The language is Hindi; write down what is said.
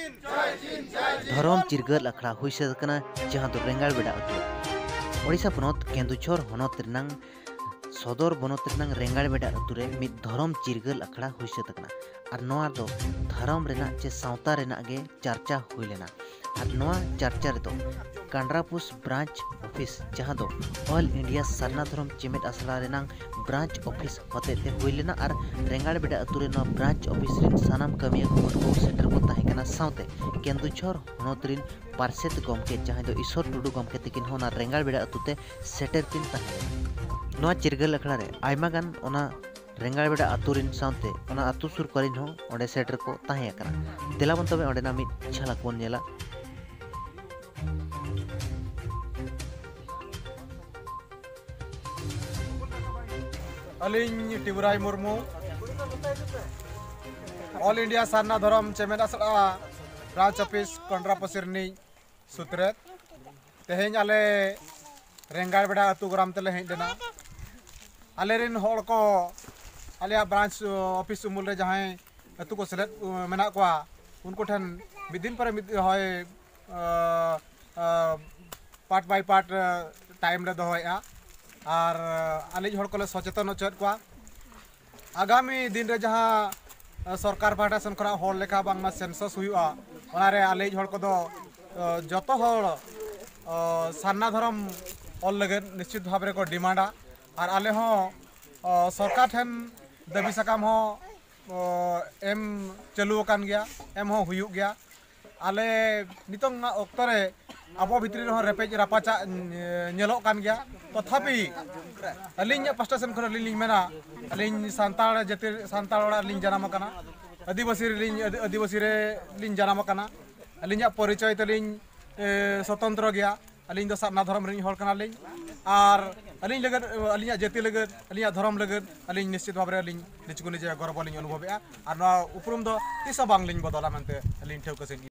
धरम चिरगल अखड़ा हुई सकना जहां दो रेंगाड़ बेड़ा अतु ओडिशा पनत केंदुझर हनत रिनांग सदर बनत रिनांग रेंगाड़ बेड़ा अतु रे मिद धरम चिरगल अखड़ा हुई सकना और नोआ दो धरम रेना चे सावता रेना गे चर्चा हुई लेना और नोआ चर्चा रे दो कांड्रापुस ब्रांच ऑफिस जहां दो ऑल इंडिया सरना धरम चेमेट आसला रेनांग ब्रांच ऑफिस होते ते हुई लेना और रेंगाड़ बेड़ा अतु रे नोआ ब्रांच ऑफिस रिन सानाम कमिया को सेंटर को ताहे कना सावते केंदुझर हनत रिन पार्सेद गमके जहां दो ईश्वर टुडू गमके तकिन होना रेंगाड़ बेड़ा अतुते सेटर किन ताहे नोआ चिरगल अखड़ा रे आयमा गान ओना रेंगाड़ बेड़ा अतु रिन सावते ओना अतु सुर करिन हो ओंडे सेटर को ताहे कना देलाबन तबे ओंडेना मिद झलक बोन नेला अलिंग टिबुराई मुर्मू ऑल इंडिया सारना धरम चेमेट आसला ब्रांच ऑफिस कांड्रापुस रिनी सुत्रेत तेहेñ आले रेंगाड़ बेड़ा अतु ग्राम तेले हेज देना आले रिन होड़ को आले ब्रांच ऑफिस उमुल रे जहां अतु को सेलेद मेना को उनको ठन मिदिन पर मिद होय पार्ट बाय पार्ट टाइम रे दोहया और आलिज होड़ को सचेतन होचेत को आगामी दिन रे जहां सरकार पाहटा सन खरा होड़ लेखा बांगमा सेंसस हुआ ओनारे आलिज होड़ को दो जतो होड़ सारना धरम ऑल लगन निश्चित भाव रे को डिमांडा और आले हो सरकार ठन दाबी सकाम हो एम चालू कान गया एम हो हुयु गया आले नितंग ऑक्तो रे अब भितरी रह रेपेज रापाचा नेलो कान गया तथापि अलिंग पास्टा सेन खन अलिंग मेना अलिंग सांताल जाति सांताल ओड़ा अलिंग जनाम काना आदिवासी रे लिंग जनाम काना अलिंग परिचय तलिंग स्वतंत्र गया अलिंग दो सारना धर्म रिंग होड़ काना लिंग और अलिंग लगन अलिंग जाति लगन अलिंग धर्म लगन अलिंग निश्चित भाव रे अलिंग निचकु निजे गर्व लिंग अनुभव और उपरुम दो तिस बांग लिंग बदला मनते अलिंग ठेवका से